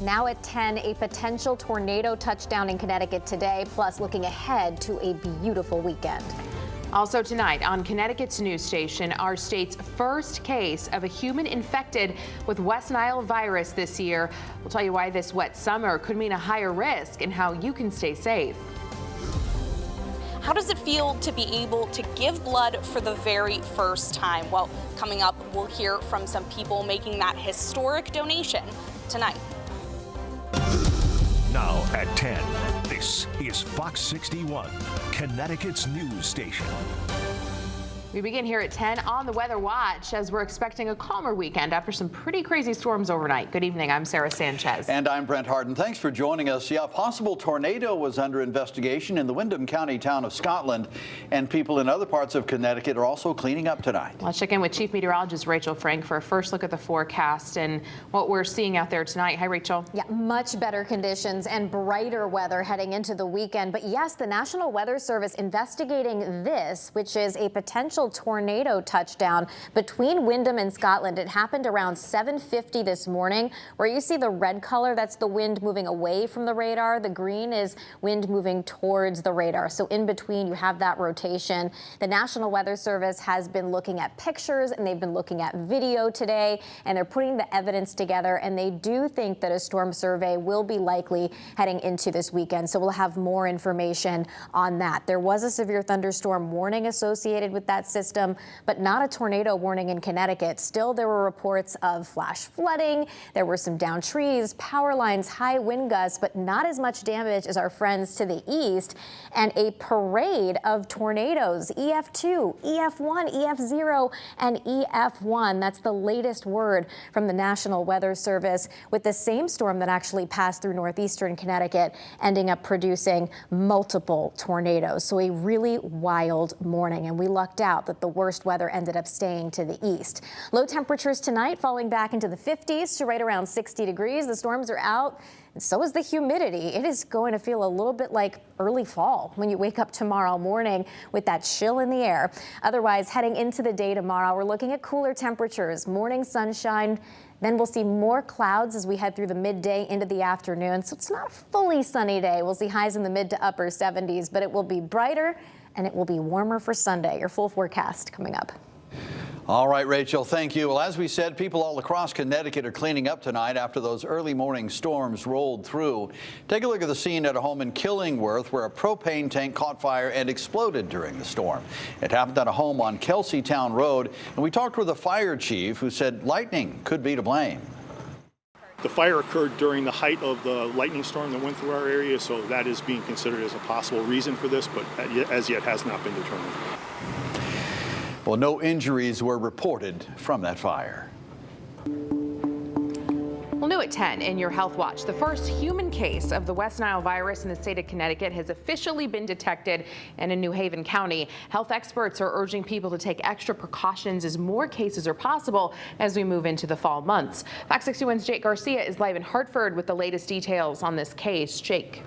Now at 10, a potential tornado touchdown in Connecticut today, plus looking ahead to a beautiful weekend. Also tonight on Connecticut's news station, our state's first case of a human infected with West Nile virus this year. We'll tell you why this wet summer could mean a higher risk and how you can stay safe. How does it feel to be able to give blood for the very first time? Well, coming up, we'll hear from some people making that historic donation tonight. Now at 10, this is Fox 61, Connecticut's news station. We begin here at 10 on the Weather Watch as we're expecting a calmer weekend after some pretty crazy storms overnight. Good evening, I'm Sarah Sanchez. And I'm Brent Harden. Thanks for joining us. Yeah, a possible tornado was under investigation in the Windham County town of Scotland, and people in other parts of Connecticut are also cleaning up tonight. Let's check in with Chief Meteorologist Rachel Frank for a first look at the forecast and what we're seeing out there tonight. Hi, Rachel. Yeah, much better conditions and brighter weather heading into the weekend. But yes, the National Weather Service investigating this, which is a potential tornado touchdown between Windham and Scotland. It happened around 7:50 this morning. Where you see the red color, that's the wind moving away from the radar. The green is wind moving towards the radar. So in between, you have that rotation. The National Weather Service has been looking at pictures and they've been looking at video today, and they're putting the evidence together, and they do think that a storm survey will be likely heading into this weekend. So we'll have more information on that. There was a severe thunderstorm warning associated with that system, but not a tornado warning in Connecticut. Still, there were reports of flash flooding. There were some downed trees, power lines, high wind gusts, but not as much damage as our friends to the east, and a parade of tornadoes, EF2, EF1, EF0, and EF1. That's the latest word from the National Weather Service, with the same storm that actually passed through northeastern Connecticut ending up producing multiple tornadoes. So a really wild morning, and we lucked out that the worst weather ended up staying to the east. Low temperatures tonight falling back into the 50s to right around 60 degrees. The storms are out, and so is the humidity. It is going to feel a little bit like early fall when you wake up tomorrow morning with that chill in the air. Otherwise, heading into the day tomorrow, we're looking at cooler temperatures, morning sunshine. Then we'll see more clouds as we head through the midday into the afternoon. So it's not a fully sunny day. We'll see highs in the mid to upper 70s, but it will be brighter and it will be warmer for Sunday. Your full forecast coming up. All right, Rachel, thank you. Well, as we said, people all across Connecticut are cleaning up tonight after those early morning storms rolled through. Take a look at the scene at a home in Killingworth where a propane tank caught fire and exploded during the storm. It happened at a home on Kelseytown Road, and we talked with the fire chief who said lightning could be to blame. The fire occurred during the height of the lightning storm that went through our area, so that is being considered as a possible reason for this, but as yet has not been determined. Well, no injuries were reported from that fire. Well, new at 10 in your Health Watch, the first human case of the West Nile virus in the state of Connecticut has officially been detected in New Haven County. Health experts are urging people to take extra precautions as more cases are possible as we move into the fall months. Fox 61's Jake Garcia is live in Hartford with the latest details on this case. Jake.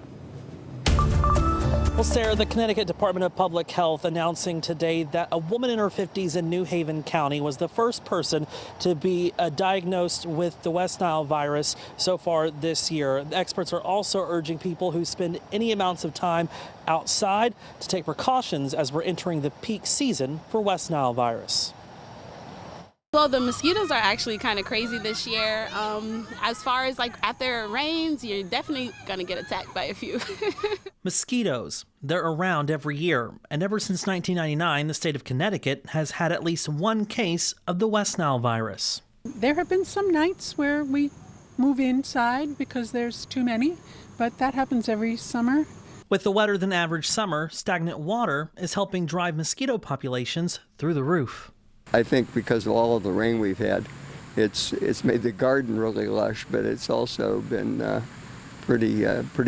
Well, Sarah, the Connecticut Department of Public Health announcing today that a woman in her 50s in New Haven County was the first person to be diagnosed with the West Nile virus so far this year. Experts are also urging people who spend any amounts of time outside to take precautions as we're entering the peak season for West Nile virus. Well, the mosquitoes are actually kind of crazy this year. As far as like after it rains, you're definitely going to get attacked by a few. Mosquitoes, they're around every year. And ever since 1999, the state of Connecticut has had at least one case of the West Nile virus. There have been some nights where we move inside because there's too many, but that happens every summer. With the wetter than average summer, stagnant water is helping drive mosquito populations through the roof. I think because of all of the rain we've had, it's made the garden really lush, but it's also been pretty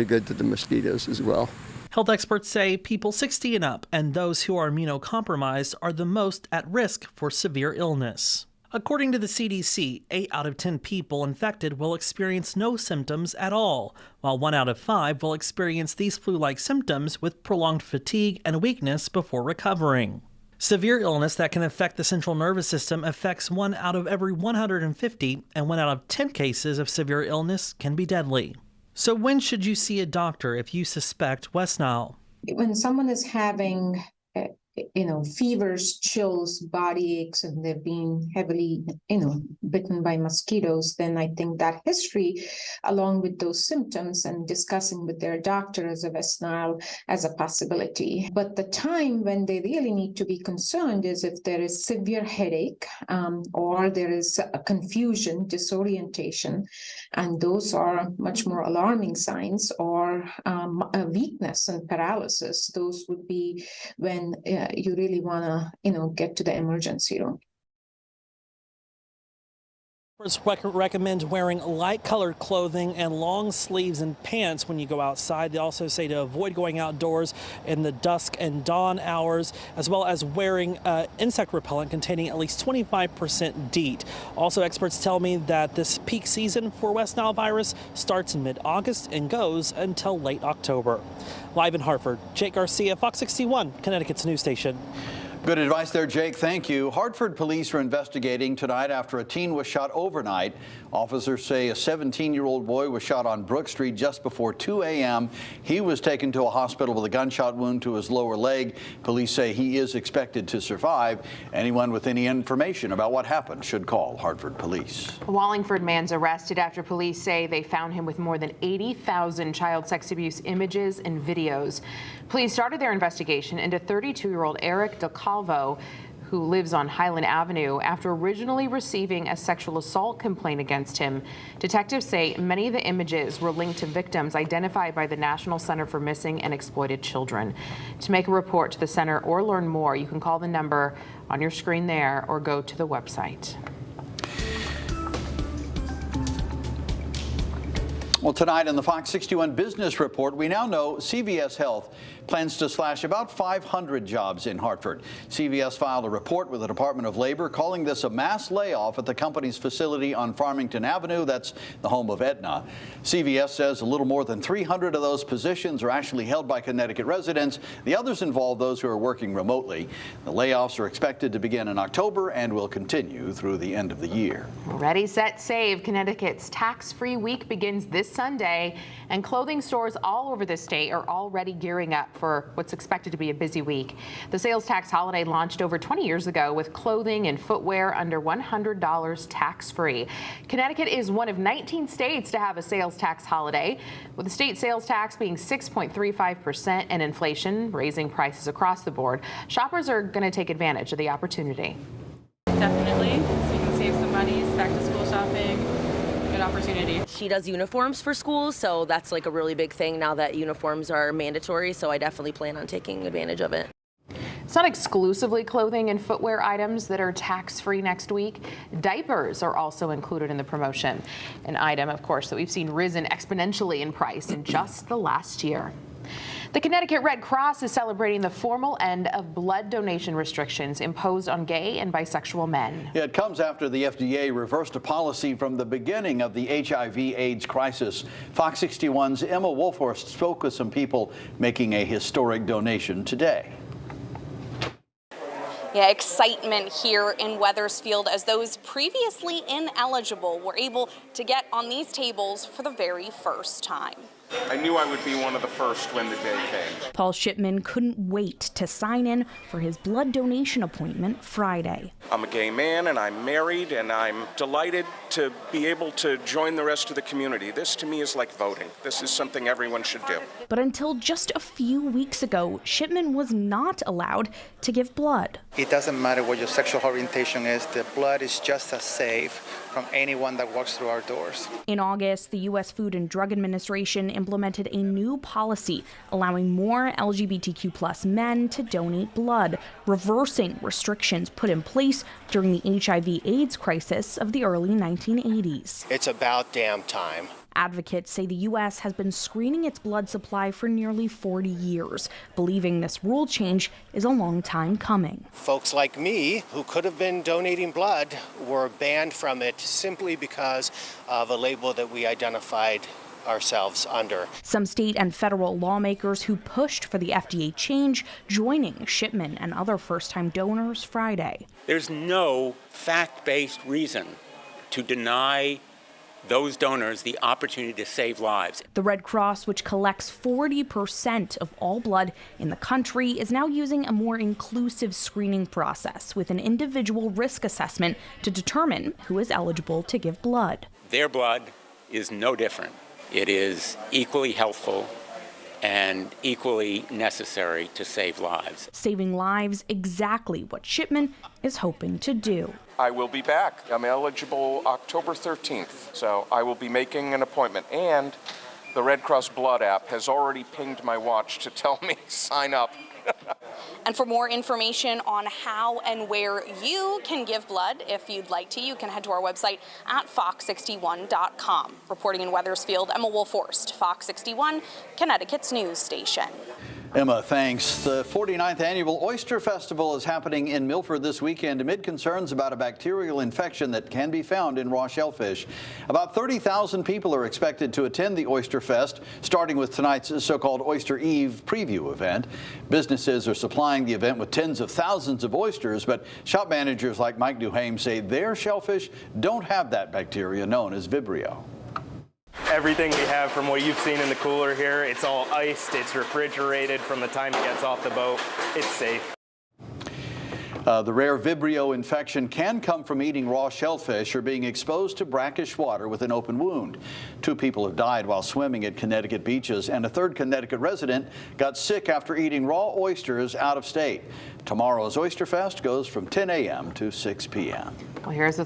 good to the mosquitoes as well. Health experts say people 60 and up and those who are immunocompromised are the most at risk for severe illness. According to the CDC, 8 out of 10 people infected will experience no symptoms at all, while 1 out of 5 will experience these flu-like symptoms with prolonged fatigue and weakness before recovering. Severe illness that can affect the central nervous system affects 1 out of every 150, and 1 out of 10 cases of severe illness can be deadly. So when should you see a doctor if you suspect West Nile? When someone is having fevers, chills, body aches, and they've been heavily, bitten by mosquitoes, then I think that history, along with those symptoms and discussing with their doctor as a West Nile as a possibility. But the time when they really need to be concerned is if there is severe headache or there is a confusion, disorientation, and those are much more alarming signs, or a weakness and paralysis. Those would be when you really want to, get to the emergency room. Experts recommend wearing light-colored clothing and long sleeves and pants when you go outside. They also say to avoid going outdoors in the dusk and dawn hours, as well as wearing insect repellent containing at least 25% DEET. Also, experts tell me that this peak season for West Nile virus starts in mid-August and goes until late October. Live in Hartford, Jake Garcia, Fox 61, Connecticut's news station. Good advice there, Jake. Thank you. Hartford police are investigating tonight after a teen was shot overnight. Officers say a 17-year-old boy was shot on Brook Street just before 2 a.m. He was taken to a hospital with a gunshot wound to his lower leg. Police say he is expected to survive. Anyone with any information about what happened should call Hartford Police. A Wallingford man's arrested after police say they found him with more than 80,000 child sex abuse images and videos. Police started their investigation into 32-year-old Eric DeCalvo, who lives on Highland Avenue, after originally receiving a sexual assault complaint against him. Detectives say many of the images were linked to victims identified by the National Center for Missing and Exploited Children. To make a report to the center or learn more, you can call the number on your screen there or go to the website. Well, tonight in the Fox 61 Business Report, we now know CVS Health plans to slash about 500 jobs in Hartford. CVS filed a report with the Department of Labor calling this a mass layoff at the company's facility on Farmington Avenue. That's the home of Aetna. CVS says a little more than 300 of those positions are actually held by Connecticut residents. The others involve those who are working remotely. The layoffs are expected to begin in October and will continue through the end of the year. Ready, set, save. Connecticut's tax-free week begins this Sunday, and clothing stores all over the state are already gearing up for what's expected to be a busy week. The sales tax holiday launched over 20 years ago with clothing and footwear under $100 tax-free. Connecticut is one of 19 states to have a sales tax holiday, with the state sales tax being 6.35% and inflation raising prices across the board. Shoppers are going to take advantage of the opportunity. Definitely, so you can save some money, back to school shopping. Good opportunity. She does uniforms for schools, so that's like a really big thing now that uniforms are mandatory, so I definitely plan on taking advantage of it. It's not exclusively clothing and footwear items that are tax-free next week. Diapers are also included in the promotion, an item, of course, that we've seen risen exponentially in price in just the last year. The Connecticut Red Cross is celebrating the formal end of blood donation restrictions imposed on gay and bisexual men. Yeah, it comes after the FDA reversed a policy from the beginning of the HIV/AIDS crisis. Fox 61's Emma Wolfhorst spoke with some people making a historic donation today. Yeah, excitement here in Wethersfield as those previously ineligible were able to get on these tables for the very first time. I knew I would be one of the first when the day came. Paul Shipman couldn't wait to sign in for his blood donation appointment Friday. I'm a gay man and I'm married, and I'm delighted to be able to join the rest of the community. This to me is like voting. This is something everyone should do. But until just a few weeks ago, Shipman was not allowed to give blood. It doesn't matter what your sexual orientation is, the blood is just as safe from anyone that walks through our doors. In August, the U.S. Food and Drug Administration implemented a new policy allowing more LGBTQ+ men to donate blood, reversing restrictions put in place during the HIV/AIDS crisis of the early 1980s. It's about damn time. Advocates say the U.S. has been screening its blood supply for nearly 40 years, believing this rule change is a long time coming. Folks like me, who could have been donating blood, were banned from it simply because of a label that we identified ourselves under. Some state and federal lawmakers who pushed for the FDA change joining Shipman and other first-time donors Friday. There's no fact-based reason to deny those donors the opportunity to save lives. The Red Cross, which collects 40% of all blood in the country, is now using a more inclusive screening process with an individual risk assessment to determine who is eligible to give blood. Their blood is no different. It is equally healthful and equally necessary to save lives. Saving lives, exactly what Shipman is hoping to do. I will be back. I'm eligible October 13th, so I will be making an appointment. And the Red Cross Blood app has already pinged my watch to tell me sign up. And for more information on how and where you can give blood, if you'd like to, you can head to our website at fox61.com. Reporting in Wethersfield, Emma Wolforst, Fox 61, Connecticut's news station. Emma, thanks. The 49th annual Oyster Festival is happening in Milford this weekend amid concerns about a bacterial infection that can be found in raw shellfish. About 30,000 people are expected to attend the Oyster Fest, starting with tonight's so-called Oyster Eve preview event. Businesses are supplying the event with tens of thousands of oysters, but shop managers like Mike Duhame say their shellfish don't have that bacteria known as Vibrio. Everything we have from what you've seen in the cooler here, it's all iced, it's refrigerated from the time it gets off the boat. It's safe. The rare Vibrio infection can come from eating raw shellfish or being exposed to brackish water with an open wound. 2 people have died while swimming at Connecticut beaches, and a third Connecticut resident got sick after eating raw oysters out of state. Tomorrow's Oyster Fest goes from 10 a.m. to 6 p.m. Well, here's